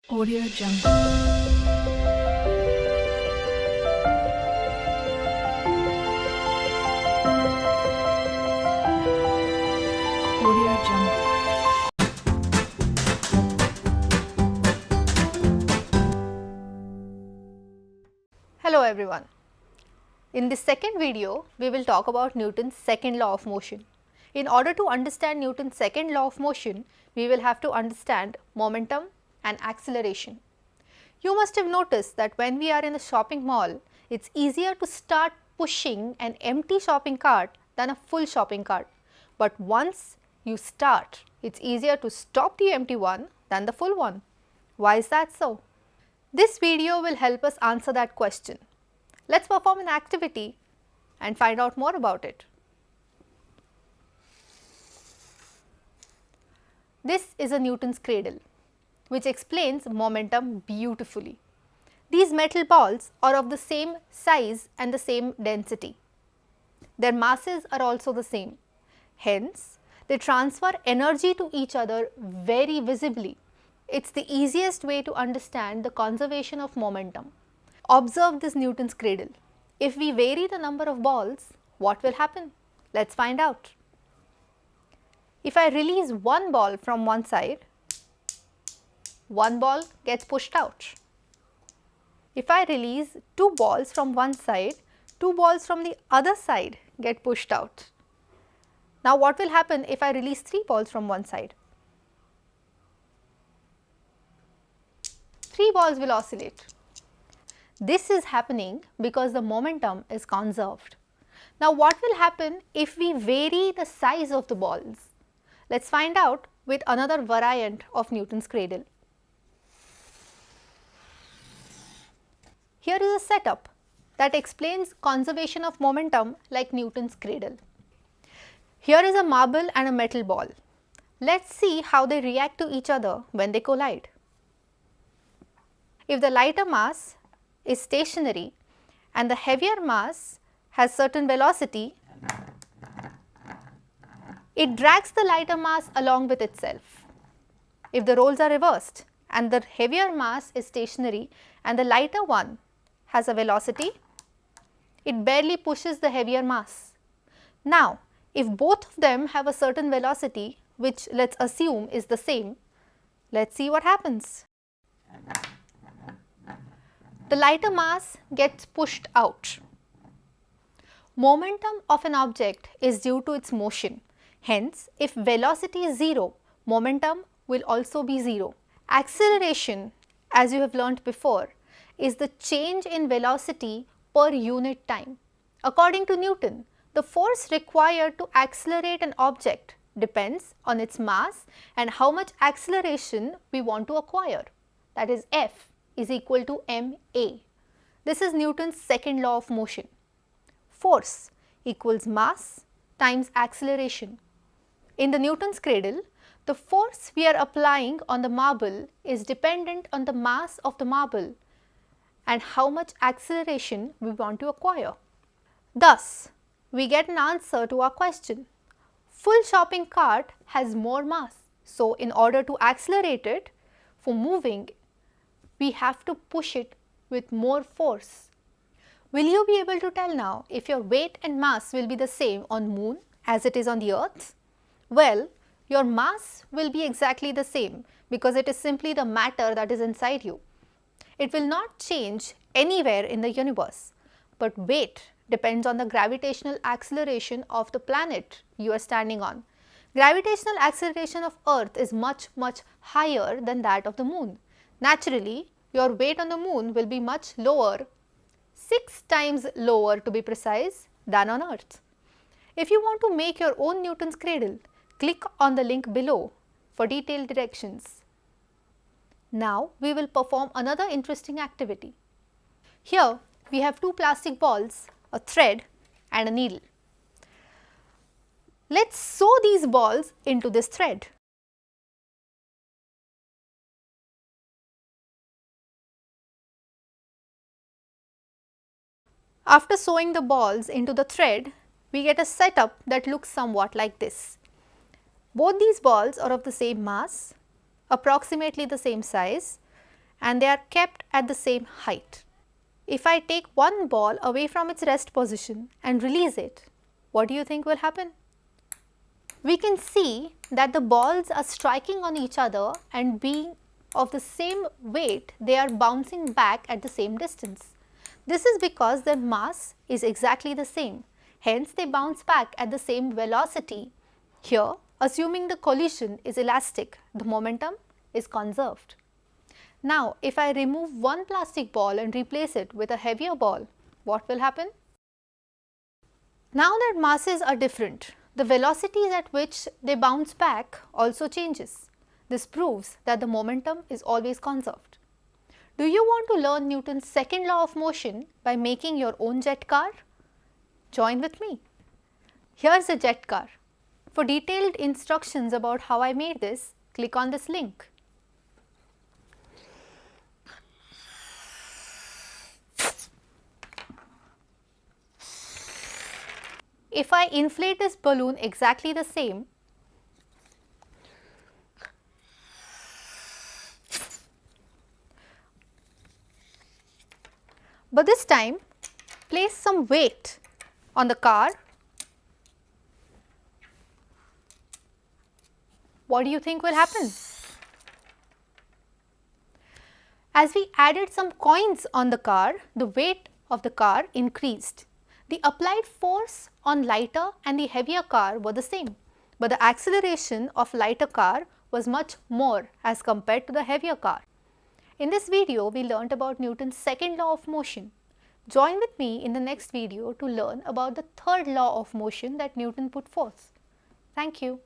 Audio Jungle. Audio Jungle. Hello everyone. In this second video, we will talk about Newton's second law of motion. In order to understand Newton's second law of motion, we will have to understand momentum and acceleration. You must have noticed that when we are in a shopping mall, it's easier to start pushing an empty shopping cart than a full shopping cart. But once you start, it's easier to stop the empty one than the full one. Why is that so? This video will help us answer that question. Let's perform an activity and find out more about it. This is a Newton's cradle, which explains momentum beautifully. These metal balls are of the same size and the same density. Their masses are also the same. Hence, they transfer energy to each other very visibly. It's the easiest way to understand the conservation of momentum. Observe this Newton's cradle. If we vary the number of balls, what will happen? Let's find out. If I release one ball from one side, one ball gets pushed out. If I release two balls from one side, two balls from the other side get pushed out. Now what will happen if I release three balls from one side? Three balls will oscillate. This is happening because the momentum is conserved. Now what will happen if we vary the size of the balls? Let's find out with another variant of Newton's cradle. Here is a setup that explains conservation of momentum like Newton's cradle. Here is a marble and a metal ball. Let's see how they react to each other when they collide. If the lighter mass is stationary and the heavier mass has certain velocity, it drags the lighter mass along with itself. If the roles are reversed and the heavier mass is stationary and the lighter one has a velocity, it barely pushes the heavier mass. Now, if both of them have a certain velocity, which let's assume is the same, let's see what happens. The lighter mass gets pushed out. Momentum of an object is due to its motion. Hence, if velocity is 0, momentum will also be 0. Acceleration, as you have learnt before, is the change in velocity per unit time. According to Newton, the force required to accelerate an object depends on its mass and how much acceleration we want to acquire. That is, F is equal to ma. This is Newton's second law of motion. Force equals mass times acceleration. In the Newton's cradle, the force we are applying on the marble is dependent on the mass of the marble and how much acceleration we want to acquire. Thus, we get an answer to our question. Full shopping cart has more mass. So, in order to accelerate it for moving, we have to push it with more force. Will you be able to tell now if your weight and mass will be the same on Moon as it is on the Earth? Well, your mass will be exactly the same because it is simply the matter that is inside you. It will not change anywhere in the universe, but weight depends on the gravitational acceleration of the planet you are standing on. Gravitational acceleration of Earth is much higher than that of the Moon. Naturally, your weight on the Moon will be much lower, 6 times lower to be precise, than on Earth. If you want to make your own Newton's cradle, click on the link below for detailed directions. Now, we will perform another interesting activity. Here, we have two plastic balls, a thread and a needle. Let's sew these balls into this thread. After sewing the balls into the thread, we get a setup that looks somewhat like this. Both these balls are of the same mass, approximately the same size, and they are kept at the same height. If I take one ball away from its rest position and release it, what do you think will happen? We can see that the balls are striking on each other, and being of the same weight, they are bouncing back at the same distance. This is because their mass is exactly the same. Hence, they bounce back at the same velocity. Here, assuming the collision is elastic, the momentum is conserved. Now, if I remove one plastic ball and replace it with a heavier ball, what will happen? Now that masses are different, the velocities at which they bounce back also changes. This proves that the momentum is always conserved. Do you want to learn Newton's second law of motion by making your own jet car? Join with me. Here's a jet car. For detailed instructions about how I made this, click on this link. If I inflate this balloon exactly the same, but this time place some weight on the car, what do you think will happen? As we added some coins on the car, the weight of the car increased. The applied force on lighter and the heavier car were the same, but the acceleration of lighter car was much more as compared to the heavier car. In this video, we learnt about Newton's second law of motion. Join with me in the next video to learn about the third law of motion that Newton put forth. Thank you.